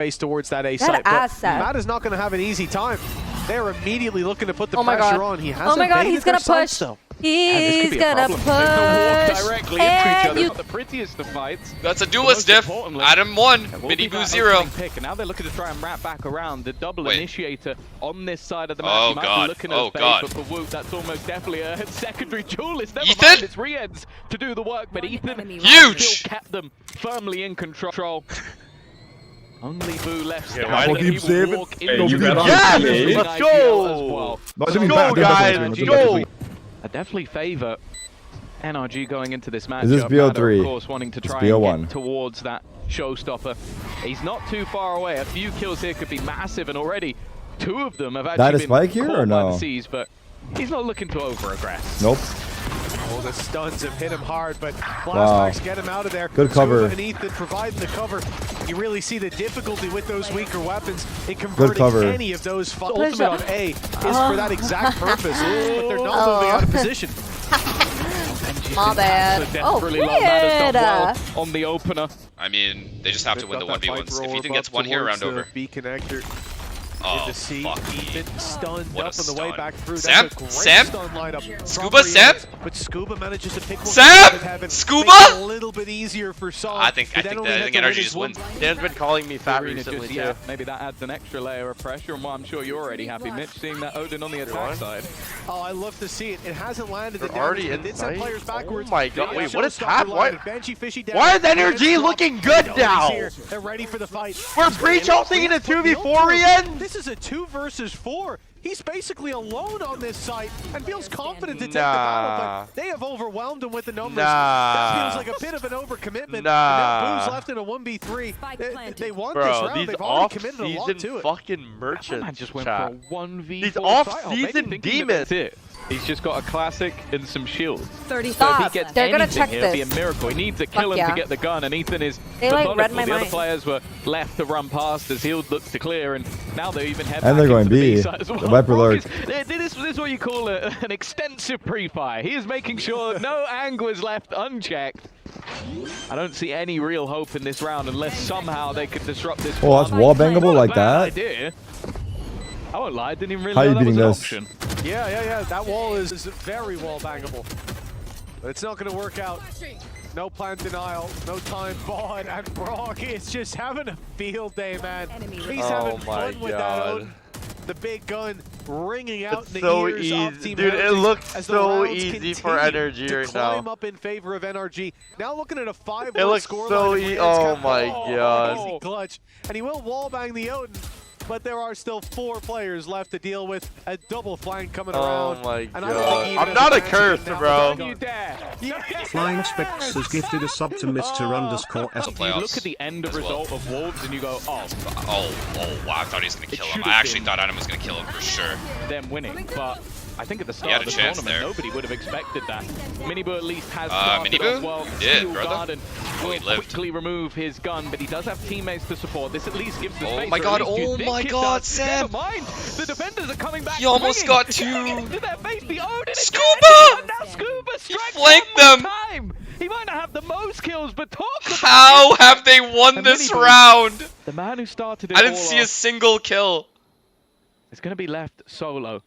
face towards that A site. But Matt is not going to have an easy time. They're immediately looking to put the pressure on. He hasn't he's going to push. He's gonna push. Directly into each other. Not the prettiest of fights. That's a duelist diff. Adam 1, Mini Boo 0. And now they're looking to try and wrap back around. The double initiator on this side of the map. Oh you might god. be looking at but for Woot, that's almost definitely a secondary duelist. Never Ethan! mind, it's Rieds to do the work, but Ethan Huge! still kept them firmly in control. Only Boo left. Why do you keep saving? Yes! Let's go! Let's go, guys! Let's go! I definitely favor NRG going into this match. Is this BO3? Of course, wanting to try and get towards that showstopper. He's not too far away. A few kills here could be massive, and already 2 of them have actually been caught by the C's, but he's not looking to over-aggress. Nope. Oh, the stuns have hit him hard, but flashbacks get him out of there. Good cover. Scuba and Ethan providing the cover. You really see the difficulty with those weaker weapons in converting any of those. Ultimate on A is for that exact purpose, but they're not moving out of position. My bad. Oh, weird. On the opener. I mean, they just have to win the 1v1s. If Ethan gets one here, round over. B connector. Oh, fuck. Ethan stunned up on the way back through. Sam? Sam? Lineup. Scuba? Sam? But Scuba manages to pick one. Sam? Scuba? A little bit easier for Saul. I think NRG just wins. Dan's been calling me fat recently too. Yeah, maybe that adds an extra layer of pressure, and I'm sure you're already happy, Mitch, seeing that Odin on the attack side. Oh, I love to see it. It hasn't landed. They're already in sent players backwards. Oh my god! Wait, what is happening? Why is NRG looking good now? They're ready for the fight. We're pre-chopping in a 2v4 re-end. This is a 2 versus 4. He's basically alone on this site and feels confident to take the battle, but they have overwhelmed him with the numbers. That feels like a bit of an overcommitment. And now Boo's left in a 1v3. They want this round. They've already committed a lot to it. Fucking merchants. Just went for a 1v4. These off-season demons. He's just got a classic and some shields. 30 so if he gets they're gonna check it'll be a miracle. He needs to kill him to get the gun, and Ethan is like read my the mind. other players were left to run past as he'll look to clear, and now they're even heading and they're going B. Well. The Viper Lurk. This is what you call an extensive pre-fire. He is making sure no angle is left unchecked. I don't see any real hope in this round unless somehow they could disrupt this. Oh, that's wall bangable like that? Idea. I won't lie, I didn't even really know that was an this? option. Yeah. That wall is very wall bangable. But it's not going to work out. No plant denial, no time bought, and Brock is just having a field day, man. He's having fun with that Odin. The big gun ringing out in the ears of Team Dude, Heretics it looks so easy for NRG right now. Climb up in favor of NRG. Now looking at a 5-1 It looks score so easy. Oh my god. Easy clutch. And he will wall bang the Odin. But there are still 4 players left to deal with. A double flank coming around. Oh my god. I'm not a curse, bro. Flying Specs has gifted a sub to Mr_S. You look at the end result of Wolves and you go, oh, wow, I thought he was going to kill him. I actually thought Adam was going to kill him for sure. Them winning, but I think at the start of the tournament, nobody would have expected that. Miniboo at least has started off well. Did, brother. Will quickly remove his gun, but he does have teammates to support. This at least gives the space. Oh my god, Sam! Never mind. The defenders are coming back. He almost got 2. Scuba! Now Scuba flanked them. Time. He might not have the most kills, but how have they won this round? The man who started it I didn't see a single kill. It's going to be left solo.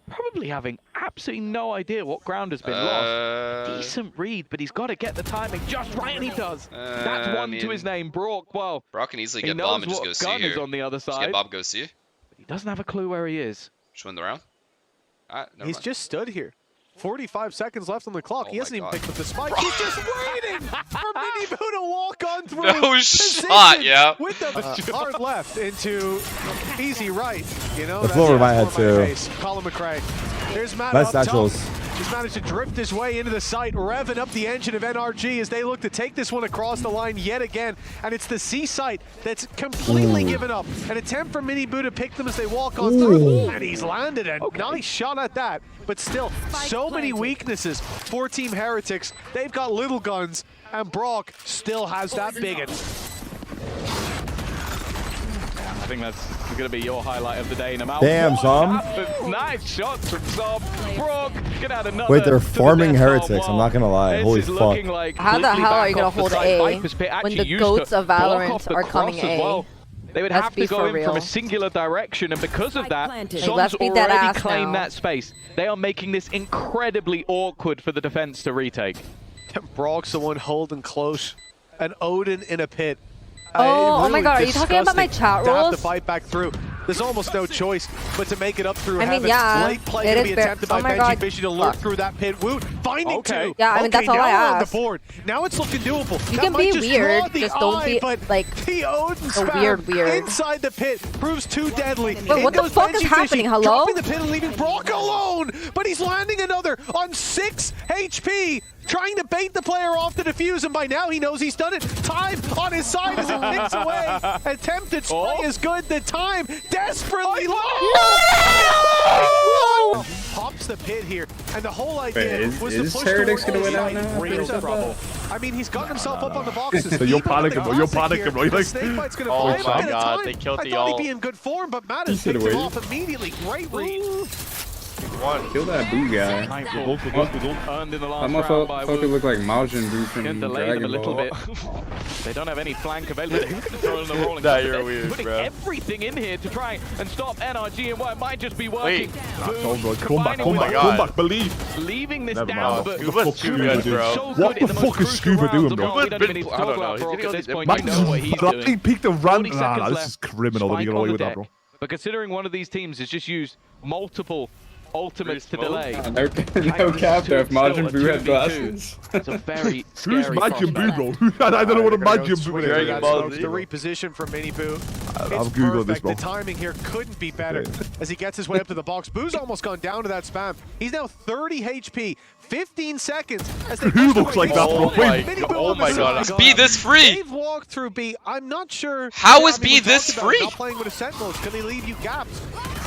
Probably having absolutely no idea what ground has been lost. Decent read, but he's got to get the timing just right, and he does. That's one to his name, Brock. Well, Brock can easily get Bomb and just go C here. Is on the other side. Just get Bob, go C. But he doesn't have a clue where he is. Just win the round. He's just stood here. 45 seconds left on the clock. He hasn't even picked up the spike. He's just waiting for Miniboo to walk on through. No shot, yeah. With the hard left into easy right. You know, that's over my head too. Colin McRae. There's Matt nice up naturals. top. He's managed to drift his way into the site, revving up the engine of NRG as they look to take this one across the line yet again. And it's the C site that's completely given up. An attempt for Miniboo to pick them as they walk on through. And he's landed a nice shot at that. But still, so many weaknesses for Team Heretics. They've got little guns, and Brock still has that big one. I think that's going to be your highlight of the day. No matter damn, Som. Nice shots from Som. Brock, get out another. Wait, they're farming Heretics. I'm not going to lie. Holy fuck. How the hell are you going to hold A when the goats of Valorant are coming A? They would Let's have be to go for in real. from a singular direction, and because of that, Let's Som's beat that already ass claimed now. that space. They are making this incredibly awkward for the defense to retake. Brock's the one holding close. And Odin in a pit. Oh my God, are you talking about my chat To have rules? to fight back through. There's almost no choice but to make it up through I mean, heavens. yeah, Late play it to is be fair. attempted Oh by my Benji God. Fishy to lurk Fuck. through that pit. Woot, finding two. Yeah, I mean, that's all now I we're on the asked. board. Now it's looking doable. You That can might be just weird, draw the just don't eye, be, but like, the Odin so spam weird. inside the pit proves too deadly. Wait, what the goes fuck is Benji happening? Fishy, Hello? dropping the pit and leaving Brock alone. But he's landing another on 6 HP. Trying to bait the player off the defuse, and by now he knows he's done it. Time on his side as it picks away. Attempted spray is good. The time desperately low. No! Pops the pit here, and the whole idea Wait, was is to push Heretics towards gonna win the out side. now? Real trouble. I mean, he's gotten himself up on the boxes. So you're Even with the panicking, bro. You're classic panicking, here, bro. You're the like- snake bite's gonna Oh play him my a bit of God, time. they killed I the thought ult. he'd be in good form, but Matt has He picked should've him waited. off immediately. Great read. Kill that boo guy. Mindful. Earned in the last That round by motherfucker Wu. look like Majin Buu from Can delay them a Dragon little Ball. bit. They don't have any flank available. They're throwing the rolling. Nah, shot. you're They're weird, putting bro. everything in here to try and stop NRG, and what it might just be working. Oh, bro. Come back, Combining come with back, God. come back. Believe. leaving this Never down, mind. but Scuba's What the too fuck good, Scuba bro. so What good the in the fuck most is crucial Scuba rounds doing, of bro? all. We don't even need to I don't talk know. about He's Brock gonna at this go point. Mike, You know what he's doing. he peaked the run. 40 Nah, seconds this left. is criminal that we Spike get on away the with that, deck. bro. But considering one of these teams has just used multiple ultimates to Smoke? delay. No cap there. If Majin Buu had glasses. It's a very Who's scary Majin prospect. Buu, bro? I don't know what a Majin Swing Buu it is. out, Ball smokes Z. the reposition from Mini Boo. I've It's Googled this, perfect. bro. The timing here couldn't be better as he gets his way up to the box. Boo's almost gone down to that spam. He's now 30 HP, 15 seconds. As they Who push looks away. like that, bro? Oh my Mini God. Boo Oh on the my side. God. Is B this free? They've walked through B. I'm not sure. How Yeah, is I mean, B we this talked about free? Not playing with a Sentinels. Can they leave you gaps?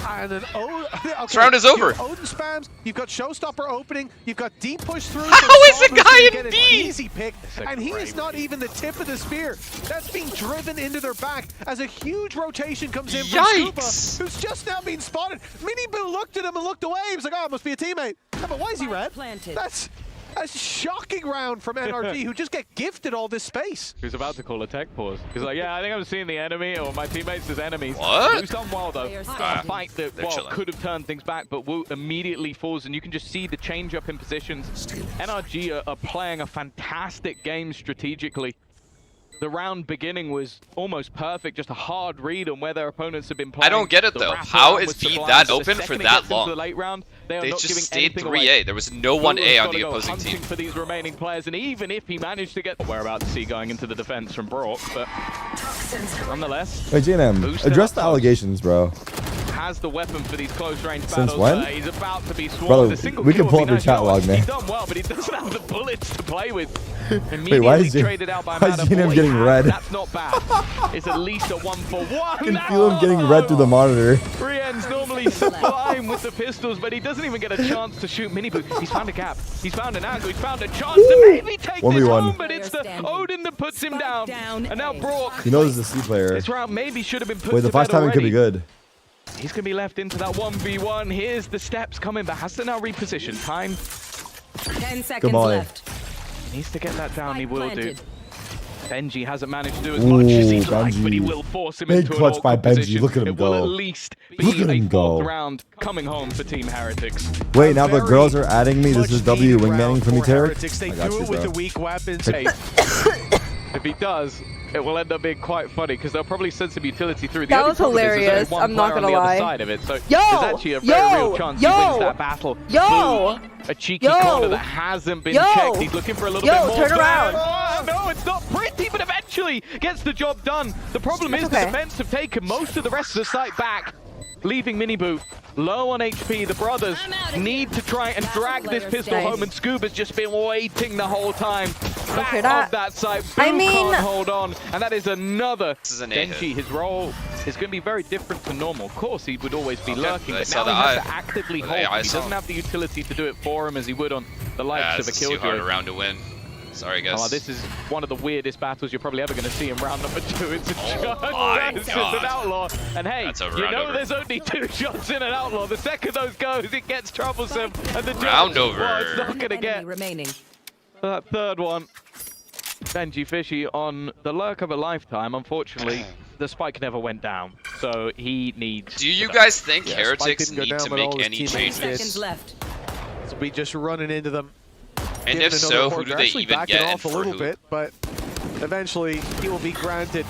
And then okay, This round is over. Odin spams. You've got Showstopper opening. You've got deep push through. How from is a Saul, who's guy gonna in get an B? Easy pick, and he is not even the tip of the spear. That's being driven into their back as a huge rotation comes in from Scuba, Yikes. who's just now being spotted. Mini Boo looked at him and looked away. He was like, "Oh, it must be a teammate." Yeah, but why is he red? That's a shocking round from NRG, who just get gifted all this space. He was about to call a tech pause. He's like, yeah, I think I'm seeing the enemy, or my teammates as enemies. What? Wu's done well, though. A fight that, they're well, chilling. could have turned things back, but Wu immediately falls, and you can just see the change up in positions. NRG are playing a fantastic game strategically. The round beginning was almost perfect, just a hard read on where their opponents have been playing. I don't get it, The though. wrap How around is was B sublime, that but the open for second it that gets into long? the late round, they are They not just giving stayed anything 3A. away. There was no Wu 1A has on gotta the go opposing hunting team. for these remaining players, and even if he managed to get what we're about to see going into the defense from Brock, but nonetheless, Wait, JNM, address the allegations, bro. has the weapon for these close range Since battles. when? He's about to be swarmed. Brother, A single we can kill pull would up be your nice. chat You know log, what? man. He's done well, but he doesn't have the bullets to play with. Wait, why is Immediately Jin- traded out by why is Mata. JNM Boy, getting red? That's not bad. It's at least a 1-for-1. I can feel him getting red through the monitor. Rien's normally sublime with the pistols, but he doesn't even get a chance to shoot Mini Boo. He's found a gap. He's found an angle. He's found a chance to maybe take this 1v1. home, but it's the Odin that puts him down. And now Brock. He knows he's a C player. This round maybe should have been put Wait, the to bed flash timing could be already. good. He's going to be left into that 1v1. Here's the steps coming, but has to now reposition. Time 10 seconds Good boy. left. needs to get that down. He Spike will do. planted. Benji hasn't managed to do as much as he'd Ooh, like, but he Benji. will force him Big into clutch an by awkward Benji. position. Look at him It will go. at least be Look at a him fourth go. round coming home for Team Heretics. Wait, now the Very girls are adding me. This is much W needed wingmanning round for me, for Tarik. Heretics. They I got do you, it with bro. the weak weapons. Hey, if he does, it will end up being quite funny because they'll probably send some utility through. The That only was problem is there's hilarious. only one I'm not player on gonna the other lie. side of it, so Yo! there's actually a very real chance he wins that battle. Yo! A cheeky Yo! corner that hasn't been Yo! checked. He's looking for a little Yo, bit more. turn around. Oh, no, it's not pretty, but eventually gets the job done. The problem is okay. the defense have taken most of the rest of the site back, leaving Mini Boo low on HP. The brothers need to try and drag this pistol Nice. home, and Scuba's just been waiting the whole time. Back hear that. of that site, Boo I mean- can't hold on, and that is another. This is an A hit. Benji, his role is going to be very different to normal. Of course, he would always be Okay, lurking, I but saw now he the has eye. to actively The hold. AI He saw. doesn't have the utility to do it for him as he would on the likes Yeah, of a this is too hard a Killjoy. round to win. Sorry, guys. Oh, this is one of the weirdest battles you're probably ever going to see in round number 2. It's a shot my versus God. an outlaw. And hey, That's over, you round know over. there's only 2 shots in an outlaw. The second those goes, it gets troublesome. And the Round judge, over. well, it's not going to Enemy get remaining. that third one. Benji Fishy on the lurk of a lifetime. Unfortunately, the spike never went down, so he needs. Do you guys think Yeah, Heretics Spike didn't go need to down, but all make his any teammates changes? Seconds left. So we just running into them. And Giving if another so, who horse. do They're they actually even backing get and off a for little who? bit, but eventually he will be granted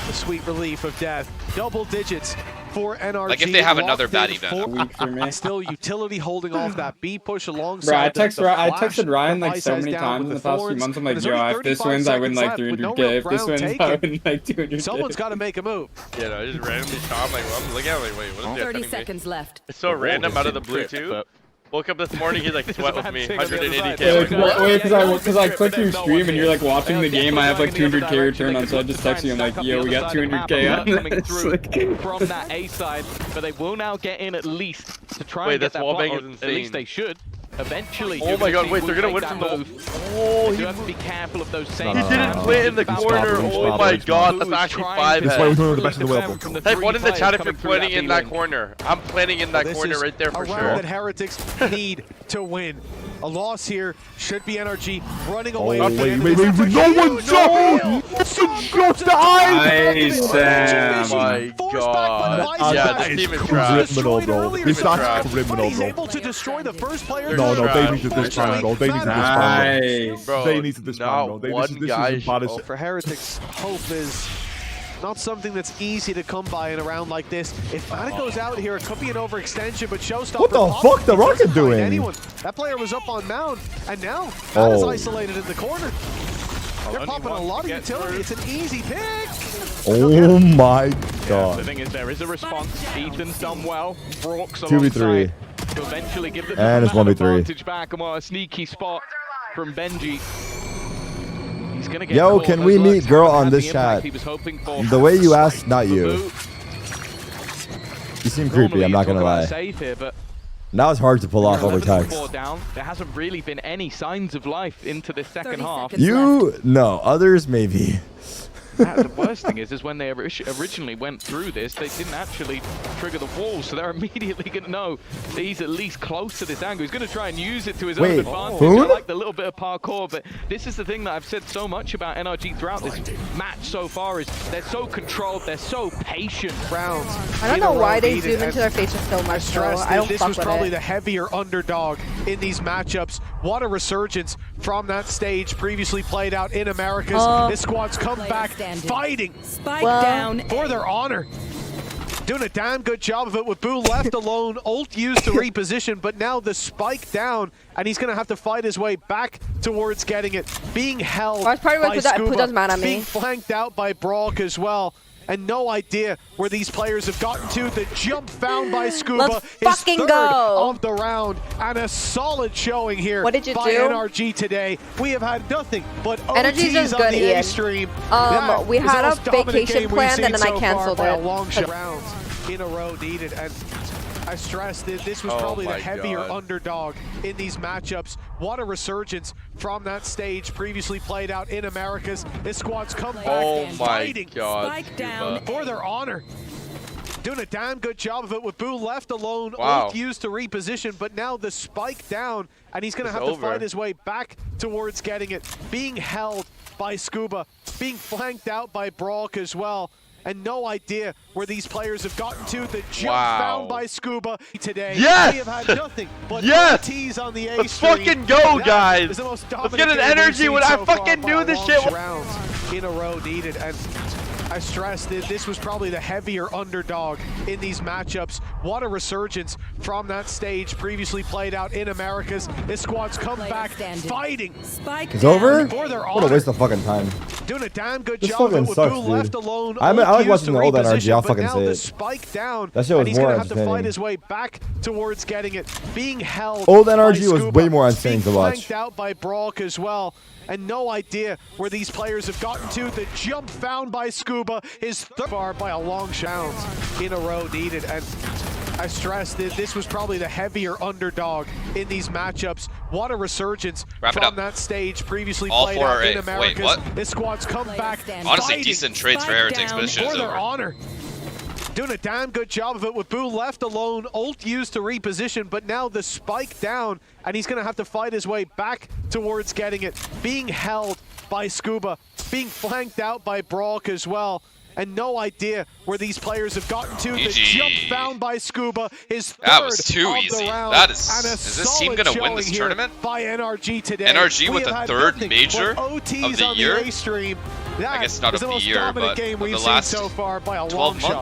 the sweet relief of death. Double digits for NRG. Like if they have another locked bad in event. for- Weak for me. Still utility holding off that B push alongside. Bro, I the texted flash Ryan from like so Ice many down times with in the past few thorns. months. I'm like, There's yo, only if this 35 wins, I win seconds like left with no 300k. real If this ground wins, I taken. win like 200k. Someone's got to make a move. You know, just randomly shot. I'm like, well, I'm looking at it like, wait, what is he 30 sending me? seconds left. It's so random out of the blue Trip, too. but- Woke up this morning, he's like, sweat with me, There's a bad thing on the other 180k. side. Yeah, I'm like, wait, what? because I clicked your stream and you're like watching the game. I have like 200k return on, so I just text you. I'm like, yo, we got 200k on coming this. through Like, from that A side, but they will now get in at least to try Wait, and get this that wallbang block, is or at least insane. they should. Eventually, Oh my god, EWC wait, they're will gonna make win that from the. move. Oh, They he do have to be careful of those same. He didn't no, play it in the He's corner. bobbling, he's Oh bobbling, my he's god, bobbling. that's actually Trying 5 to That's why heads. we're the best in the defend world. from the Type three 1 in the players chat if coming you're through planning that in that B-lane. corner. I'm planning in that This corner is right there a for round sure. that Heretics need to win. A loss here should be NRG running away. Oh, with the wait, end wait, of this wait, effort. no one saw! Just the eyes! Nice, Sam. My god. Yeah, this team is trash. Criminal, bro. This trash. is But criminal, he's bro. able to destroy the first player. No, no, they need to They're disband, bro. They need to disband, Nice. bro. Bro, They need to disband, bro. not This one is guy. embarrassing. For Heretics, hope is not something that's easy to come by in a round like this. If Matic goes out here, it could be an overextension, but Showstopper... What the fuck the Rocket doesn't find doing? anyone. That player was up on mound, and now Matt is Oh. isolated in the corner. They're popping a lot of utility. It's an easy pick. Oh my The god. thing is, there is a response. Ethan's done well. Brock's 2v3. alongside to eventually give the And it's man 1v3. advantage back. And a sneaky spot from Benji. He's gonna get Yo, caught. can Those we meet lurks girl haven't on had this the impact chat? he was hoping for. The way you asked, not you. Babu, You seem creepy, I'm not gonna normally you talk about lie. Save here, but Now it's hard to pull off over 11 text. four down. There hasn't really been any signs of life into this second 30 half. seconds. You, no. Others, maybe. The worst thing is when they originally went through this, they didn't actually trigger the wall, so they're immediately going to know that he's at least close to this angle. He's going to try and use it to his Wait, own advantage. Foon? I like the little bit of parkour, but this is the thing that I've said so much about NRG throughout this match so far is they're so controlled, they're so patient. Rounds. I don't in know a why row they needed, zoom and into their faces so much, though. stress I don't this fuck was with probably it. the heavier underdog in these matchups. What a resurgence from that stage previously played out in Americas. This squad's come Player back standing. fighting Spike Well, down. for their honor. Doing a damn good job of it with Boo left alone. Ult used to reposition, but now the spike down, and he's going to have to fight his way back towards getting it. Being held Watch party by with that Scuba, Puda's man on me. being flanked out by Brock as well. And no idea where these players have gotten to. The jump found by Scuba Let's is fucking third go. of the round, and a solid showing here What did you by do? NRG today. We have had nothing but Energy's OTs just on good, the Ian. A stream. That We is the had a most dominant vacation game we've planned, seen and then I so far canceled by a it. long shot. Rounds in a row needed, and I stress that this was Oh probably the my heavier God. underdog in these matchups. What a resurgence from that stage previously played out in Americas. This squad's come back Oh my fighting god. Spike down. for their honor. Doing a damn good job of it with Boo left alone. Wow. Ult used to reposition, but now the spike down, and he's going to It's have to over. fight his way back towards getting it. Being held by Scuba, being flanked out by Brock as well. And no idea where these players have gotten to. The jump Wow. found by Scuba today. Yes! We have had nothing but Yes! OTs on the A Let's stream. fucking go, That guys! is the most Let's dominant get an game we've energy seen when I so far fucking by knew a this long shit shot. was- Rounds in a row needed, and I stress that this was probably the heavier underdog in these matchups. What a resurgence from that stage previously played out in Americas. This squad's come Player back standing. fighting Spike It's down. over? for their What a honor. waste of fucking time. Doing a damn good This job of it fucking with sucks, Boo dude. left alone. I like Ult watching used the to old NRG, I'll reposition, but fucking now say the it. spike down, That shit was and he's more gonna have to fight entertaining. his way back towards getting it. Being held Old by NRG was Scuba, way more entertaining being to watch. flanked out by Brock as well. And no idea where these players have gotten to. The jump found by Scuba is third far by a long shot in a row needed. And I stress that this was probably the heavier underdog in these matchups. What a resurgence Wrap it from up. that stage previously All played four out are in A. Americas. Wait, what? This squad's come Player back standing. Honestly, fighting decent trades for Spike Heretics, but this shit for is their over. honor. Doing a damn good job of it with Boo left alone. Ult used to reposition, but now the spike down, and he's going to have to fight his way back towards getting it. Being held by Scuba, being flanked out by Brock as well. and no idea where these players have gotten to. The GG. jump found by Scuba, his third That was too of the easy. round, That is and a this team solid gonna win this showing here tournament? by NRG today. NRG We with have a had third nothing major but OTs of the on year? the A stream. That I guess not is of the the most year, dominant but game of we've the seen last so far by a 12 long shot. months.